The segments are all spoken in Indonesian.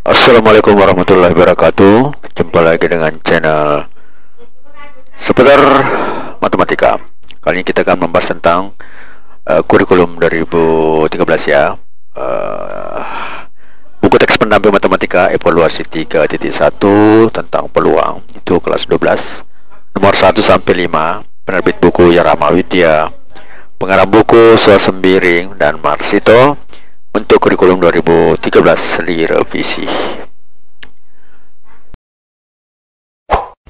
Assalamualaikum warahmatullahi wabarakatuh. Jumpa lagi dengan channel seputar matematika. Kali ini kita akan membahas tentang kurikulum 2013 ya. Buku teks pendamping matematika evaluasi 3.1 tentang peluang, itu kelas 12, nomor 1 sampai 5. Penerbit buku Yarama Widya, pengarang buku Suasembiring dan Marsito. Untuk kurikulum 2013 direvisi.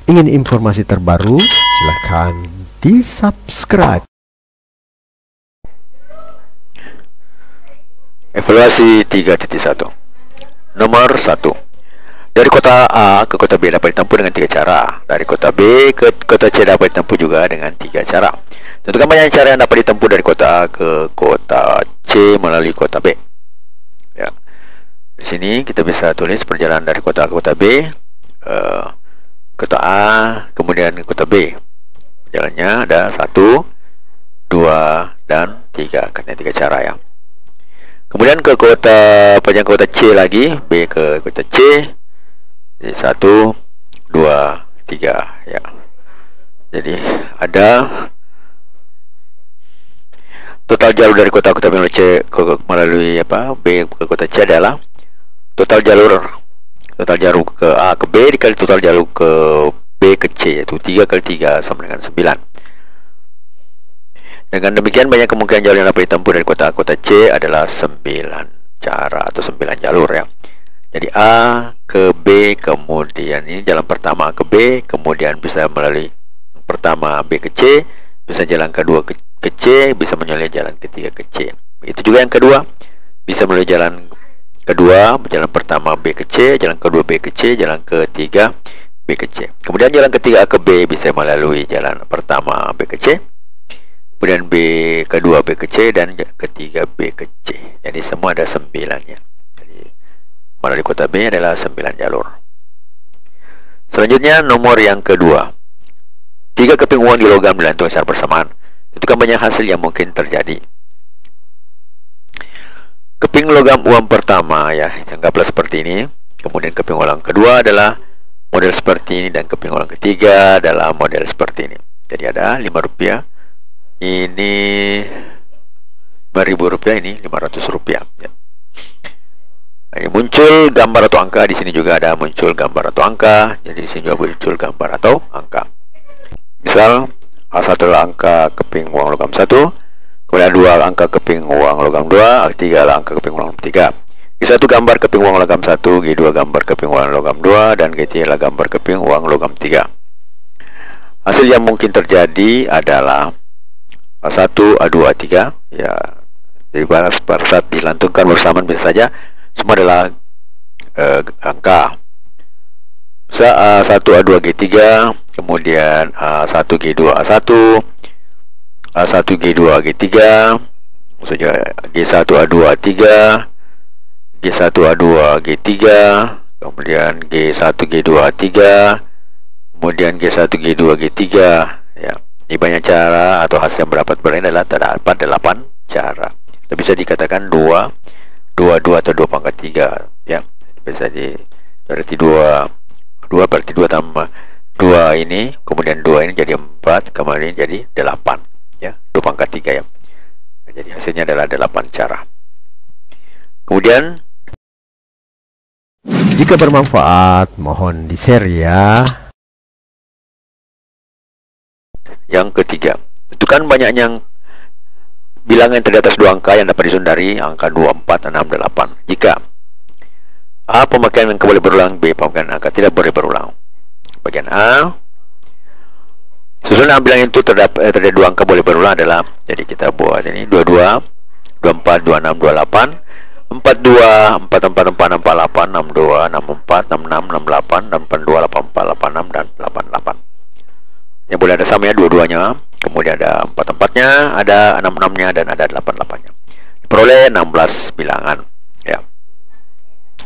Ingin informasi terbaru? Silahkan di-subscribe. Evaluasi 3.1. Nomor 1. Dari kota A ke kota B dapat ditempuh dengan 3 cara. Dari kota B ke kota C dapat ditempuh juga dengan 3 cara. Tentukan banyak cara yang dapat ditempuh dari kota A ke kota C melalui kota B. Ya. Di sini kita bisa tulis perjalanan dari kota A ke kota B, kota A kemudian ke kota B. Jalannya ada 1, 2, dan 3. Katanya 3 cara ya. Kemudian ke kota panjang kota C lagi, B ke kota C. Jadi 1, 2, 3 ya. Jadi ada total jalur dari kota B melalui C melalui B ke kota C adalah total jalur ke A ke B dikali total jalur ke B ke C, yaitu 3 kali 3 sama dengan 9. Dengan demikian banyak kemungkinan jalur yang dapat ditempuh dari kota A ke kota C adalah 9 cara atau 9 jalur ya. Jadi A ke B, kemudian ini jalan pertama A ke B, kemudian bisa melalui pertama B ke C, bisa jalan kedua ke C, bisa melalui jalan ketiga ke C. Itu juga yang kedua, bisa melalui jalan kedua, jalan pertama B ke C, jalan kedua B ke C, jalan ketiga B ke C. Kemudian jalan ketiga A ke B bisa melalui jalan pertama B ke C, kemudian B kedua B ke C, dan ketiga B ke C. Jadi semua ada 9 ya. Jadi melalui kota B adalah 9 jalur. Selanjutnya nomor yang kedua. 3 keping uang di logam dilantung secara bersamaan. Tentukan banyak hasil yang mungkin terjadi. Keping logam uang pertama ya, anggaplah seperti ini. Kemudian keping uang kedua adalah model seperti ini, dan keping uang ketiga adalah model seperti ini. Jadi ada Rp5, ini Rp5.000, ini Rp500 ya. Ini muncul gambar atau angka, di sini juga ada muncul gambar atau angka. Jadi di sini juga muncul gambar atau angka. Misal A1 adalah angka keping uang logam 1, kemudian A2 angka keping uang logam 2, A3 adalah angka keping uang logam 3. G1 gambar keping uang logam 1, G2 gambar keping uang logam 2, dan G3 adalah gambar keping uang logam 3. Hasil yang mungkin terjadi adalah A1, A2, A3 ya. Jadi pada saat dilantungkan bersamaan bisa saja semua adalah angka. Bisa A1, A2, G3, kemudian A1, G2, A1, A1, G2, G3, maksudnya G1, A2, A3, G1, A2, G3, kemudian G1, G2, A3, kemudian G1, G2, G3 ya. Ini banyak cara atau hasil yang berdapat adalah terdapat 8 cara. Itu bisa dikatakan 2 atau 2 pangkat 3 ya. Bisa berarti 2 berarti 2 tambah 2 ini, kemudian 2 ini jadi 4, kemudian jadi 8 ya, 2 pangkat 3 ya. Jadi hasilnya adalah 8 cara. Kemudian Jika bermanfaat, mohon di-share ya. Yang ketiga, tentukan banyaknya bilangan terdiri atas 2 angka yang dapat disusun dari angka 2, 4, 6, 8. Jika A pemakaian angka boleh berulang, B pemakaian angka tidak boleh berulang. Bagian A, susunan bilangan itu terdapat 2 angka boleh berulang adalah, jadi kita buat ini 22, 24, 26, 28, 42, 44, 44, 48, 62, 64, 66, 68, 82, 84, 86, dan 88. Yang boleh ada samanya dua-duanya, kemudian ada 44-nya, ada 66-nya, dan ada 88-nya. Diperoleh 16 bilangan ya.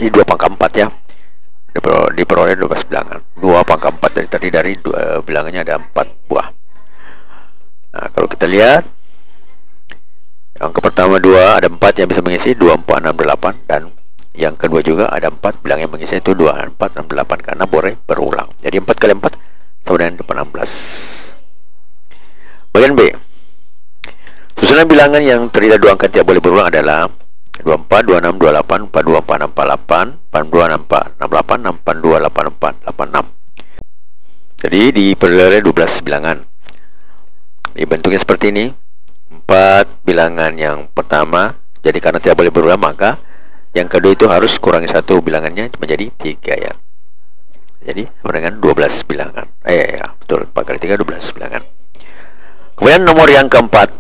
Ini 2 pangkat 4 ya. Diperoleh 12 bilangan. 2 pangkat 4 terdiri dari bilangannya ada 4 buah. Nah, kalau kita lihat angka pertama 2, ada 4 yang bisa mengisi 2, 4, 6, 8, dan yang kedua juga ada 4, bilang yang mengisi itu 2, 4, 6, 8 karena boleh berulang. Jadi 4 kali 4 sama dengan 16. Bagian B. Susunan bilangan yang terdiri dari 2 angka tidak boleh berulang adalah 24, 26, 28, 42, 46, 48, 42, 64, 68, 62, 84, 86. Jadi diperoleh 12 bilangan. Ini bentuknya seperti ini. 4 bilangan yang pertama. Jadi karena tidak boleh berulang, maka yang kedua itu harus kurangi 1 bilangannya menjadi 3 ya. Jadi sama dengan 12 bilangan. Ya, betul. 4 kali 3 12 bilangan. Kemudian nomor yang keempat.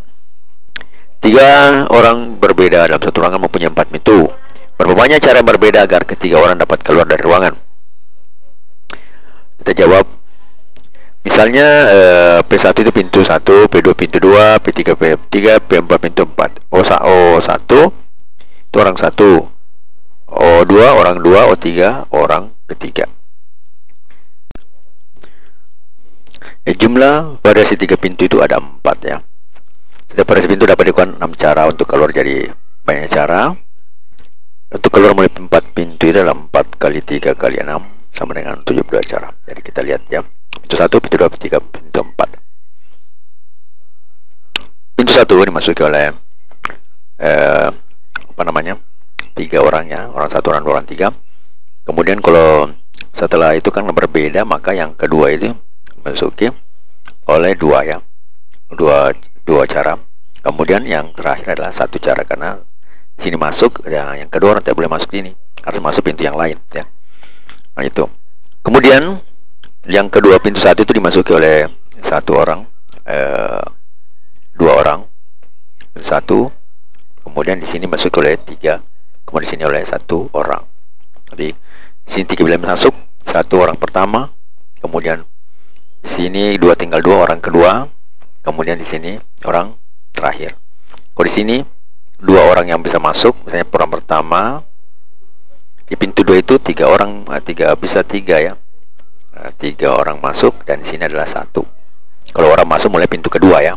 3 orang berbeda dalam satu ruangan mempunyai 4 pintu. Berapa banyak cara yang berbeda agar ketiga orang dapat keluar dari ruangan? Kita jawab. Misalnya P1 itu pintu 1, P2 pintu 2, P3 P3, P4 pintu 4. O1 itu orang 1, O2 orang 2, O3 orang ketiga. Jumlah variasi 3 pintu itu ada 4 ya. Setiap variasi pintu dapat dilakukan 6 cara untuk keluar, jadi banyak cara. Untuk keluar mulai 4 pintu itu adalah 4 kali 3 kali 6 sama dengan 72 cara. Jadi kita lihat ya. Pintu 1, pintu 2, pintu 3, pintu 4. Pintu 1 dimasuki oleh 3 orang ya. Orang 1, orang 2, orang 3. Kemudian kalau setelah itu kan berbeda, maka yang kedua itu dimasuki oleh 2 ya. Dua cara. Kemudian yang terakhir adalah 1 cara, karena sini masuk ya, yang kedua orang tidak boleh masuk sini, harus masuk pintu yang lain ya. Nah itu. Kemudian yang kedua pintu 1 itu dimasuki oleh 1 orang, 2 orang, 1. Kemudian di sini masuk oleh 3, kemudian di sini oleh 1 orang. Jadi di sini 3 bilangan masuk, 1 orang pertama, kemudian di sini tinggal 2 orang kedua, kemudian di sini orang terakhir. Kalau di sini 2 orang yang bisa masuk, misalnya orang pertama di pintu 2 itu 3 orang, 3 bisa 3 ya. 3 orang masuk, dan di sini adalah 1. Kalau orang masuk mulai pintu kedua ya.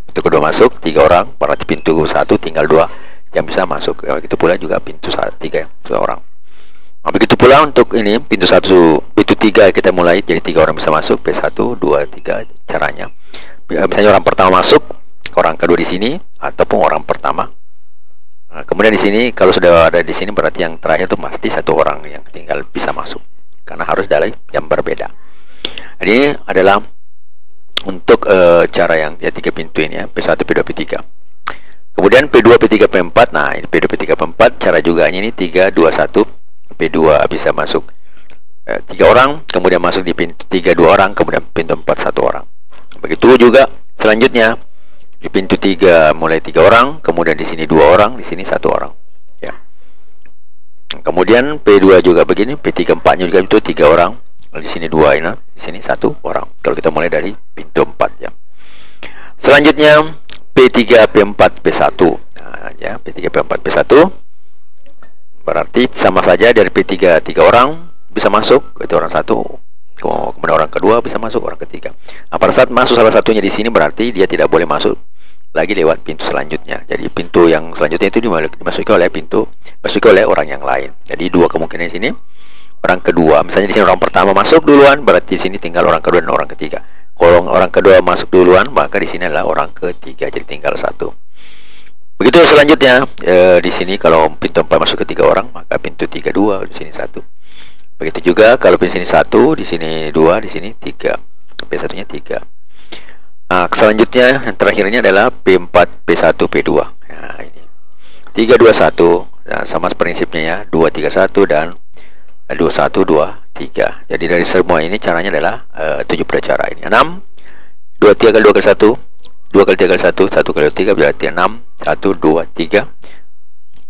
Pintu kedua masuk 3 orang, berarti pintu 1 tinggal 2 yang bisa masuk. Begitu pula juga pintu 3 ya, 1 orang. Nah, begitu pula untuk ini pintu 3 kita mulai, jadi 3 orang bisa masuk, P1, 2, 3 caranya. Misalnya orang pertama masuk, orang kedua di sini, ataupun orang pertama. Nah, kemudian di sini kalau sudah ada di sini berarti yang terakhir itu pasti 1 orang yang tinggal bisa masuk, karena harus dari yang berbeda. Ini adalah untuk cara yang ya 3 pintu ini ya, P1, P2, P3. Kemudian P2, P3, P4. Nah, ini P2, P3, P4 cara juga ini 3, 2, 1. P2 bisa masuk 3 orang, kemudian masuk di pintu 3 2 orang, kemudian pintu 4 1 orang. Begitu juga selanjutnya di pintu 3 mulai 3 orang, kemudian di sini 2 orang, di sini 1 orang ya. Kemudian P2 juga begini, P3 4-nya juga itu 3 orang, di sini 2 ini, di sini 1 orang. Kalau kita mulai dari pintu 4 ya. Selanjutnya P3 P4 P1. Nah, ya, P3 P4 P1 berarti sama saja dari P3 3 orang bisa masuk, itu orang 1. Kemudian orang kedua bisa masuk, orang ketiga. Nah, pada saat masuk salah satunya di sini berarti dia tidak boleh masuk lagi lewat pintu selanjutnya. Jadi pintu yang selanjutnya itu dimasuki oleh orang yang lain. Jadi 2 kemungkinan di sini. Orang kedua, misalnya di sini orang pertama masuk duluan, berarti di sini tinggal orang kedua dan orang ketiga. Kalau orang kedua masuk duluan, maka di sini adalah orang ketiga, jadi tinggal 1. Begitu selanjutnya di sini kalau pintu 4 masuk ke 3 orang, maka pintu 3 2, di sini 1. Begitu juga kalau di sini 1, di sini 2, di sini 3. P1-nya 3. Nah, selanjutnya yang terakhirnya adalah P4 P1 P2. Nah, ini 3 2 1. Nah, sama prinsipnya ya, 2 3 1 dan 2 1 2 3. Jadi dari semua ini caranya adalah 70 cara ini. 6 2 3 kali 2 kali 1, 2 kali 3 kali 1, 1 kali 3 berarti 6, 1 2 3.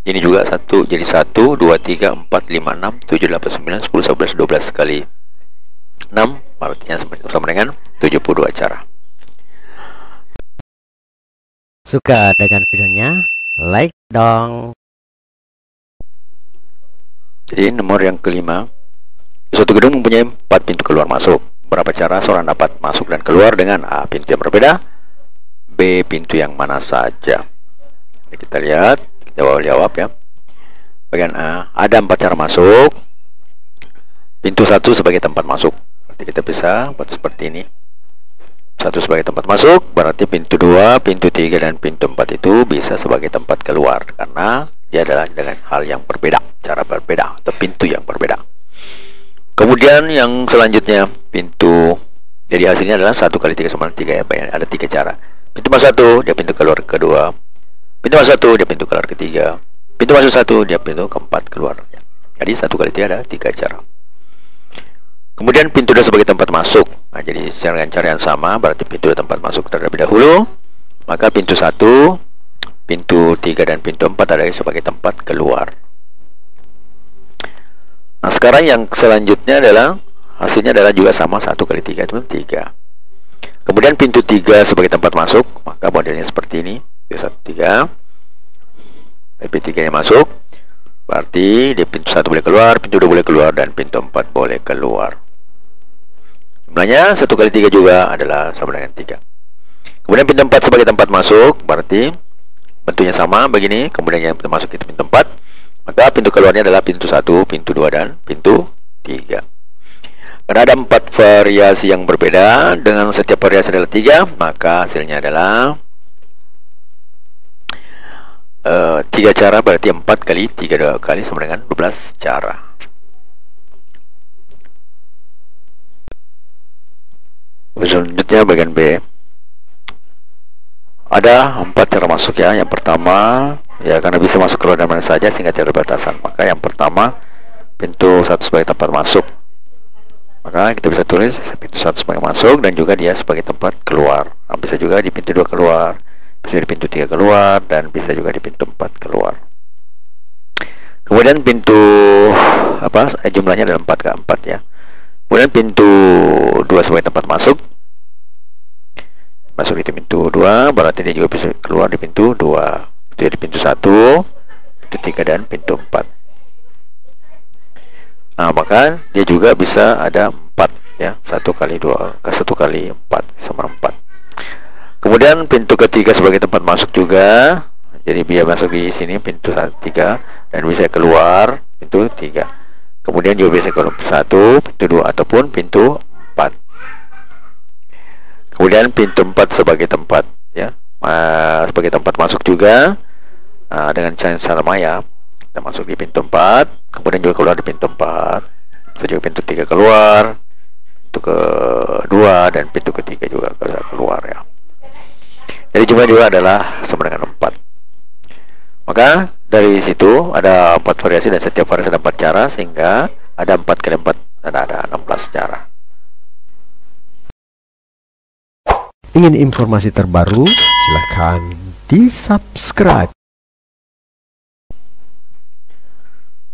Ini juga 1, jadi 1 2 3 4 5 6 7 8 9 10 11 12 kali 6 artinya sama dengan 72 cara. Suka dengan videonya? Like dong. Jadi nomor yang kelima, suatu gedung mempunyai 4 pintu keluar masuk. Berapa cara seorang dapat masuk dan keluar dengan A. Pintu yang berbeda, B. Pintu yang mana saja. Jadi kita lihat, jawab ya. bagian A, ada 4 cara masuk. Pintu 1 sebagai tempat masuk. Berarti kita bisa buat seperti ini. 1 sebagai tempat masuk, berarti pintu 2, pintu 3, dan pintu 4 itu bisa sebagai tempat keluar, karena dia adalah dengan hal yang berbeda, cara berbeda, atau pintu yang berbeda. Kemudian yang selanjutnya, pintu, jadi hasilnya adalah 1 kali 3 sama 3 ya, ada 3 cara. Pintu masuk 1, dia pintu keluar kedua. Pintu masuk 1, dia pintu keluar ketiga. Pintu masuk 1, dia pintu keempat keluar. Jadi 1 kali 3 ada 3 cara. Kemudian pintu 2 sebagai tempat masuk. Nah, jadi dengan cara yang sama, berarti pintu 2 tempat masuk terlebih dahulu. Maka pintu 1, pintu 3, dan pintu 4 ada sebagai tempat keluar. Nah, sekarang yang selanjutnya adalah hasilnya adalah juga sama, 1 kali 3 itu 3. Kemudian pintu 3 sebagai tempat masuk, maka modelnya seperti ini. Pintu 1, 3. Pintu 3 nya masuk, berarti di pintu 1 boleh keluar, pintu 2 boleh keluar, dan pintu 4 boleh keluar. Jumlahnya 1 kali 3 juga adalah sama dengan 3. Kemudian pintu 4 sebagai tempat masuk, berarti bentuknya sama begini. Kemudian yang pintu masuk itu pintu 4, maka pintu keluarnya adalah pintu 1, pintu 2, dan pintu 3. Karena ada 4 variasi yang berbeda, dengan setiap variasi adalah 3, maka hasilnya adalah 3 cara, berarti 4 kali 3 kali sama dengan 12 cara. Selanjutnya bagian B, ada 4 cara masuk ya. Yang pertama, ya karena bisa masuk keluar dari mana saja sehingga tidak ada batasan, maka yang pertama pintu 1 sebagai tempat masuk, maka kita bisa tulis pintu 1 sebagai masuk, dan juga dia sebagai tempat keluar. Nah, bisa juga di pintu 2 keluar, bisa di pintu 3 keluar, dan bisa juga di pintu 4 keluar. Kemudian pintu jumlahnya adalah 4 ke 4 ya. Kemudian pintu 2 sebagai tempat masuk di pintu 2, berarti dia juga bisa keluar di pintu 2. Jadi pintu 1, pintu 3, dan pintu 4. Nah, maka dia juga bisa ada 4 ya. 1 kali 2 ke 1 kali 4 sama 4. Kemudian pintu ketiga sebagai tempat masuk juga. Jadi dia masuk di sini pintu 3, dan bisa keluar pintu 3. Kemudian juga bisa keluar 1, pintu 2, ataupun pintu 4. Kemudian pintu 4 sebagai tempat ya, sebagai tempat masuk juga. Dengan cara sama ya, kita masuk di pintu 4, kemudian juga keluar di pintu 4. Bisa juga pintu 3 keluar, pintu kedua, dan pintu ketiga juga keluar ya. Jadi jumlah juga adalah sama dengan 4. Maka dari situ ada 4 variasi, dan setiap variasi ada 4 cara, sehingga ada 4 kali 4 dan ada 16 cara. Ingin informasi terbaru? Silahkan di-subscribe.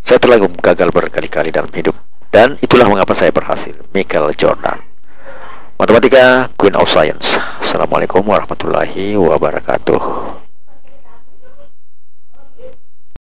Saya telah gagal berkali-kali dalam hidup, dan itulah mengapa saya berhasil. Michael Jordan, Matematika, Queen of Science. Assalamualaikum warahmatullahi wabarakatuh.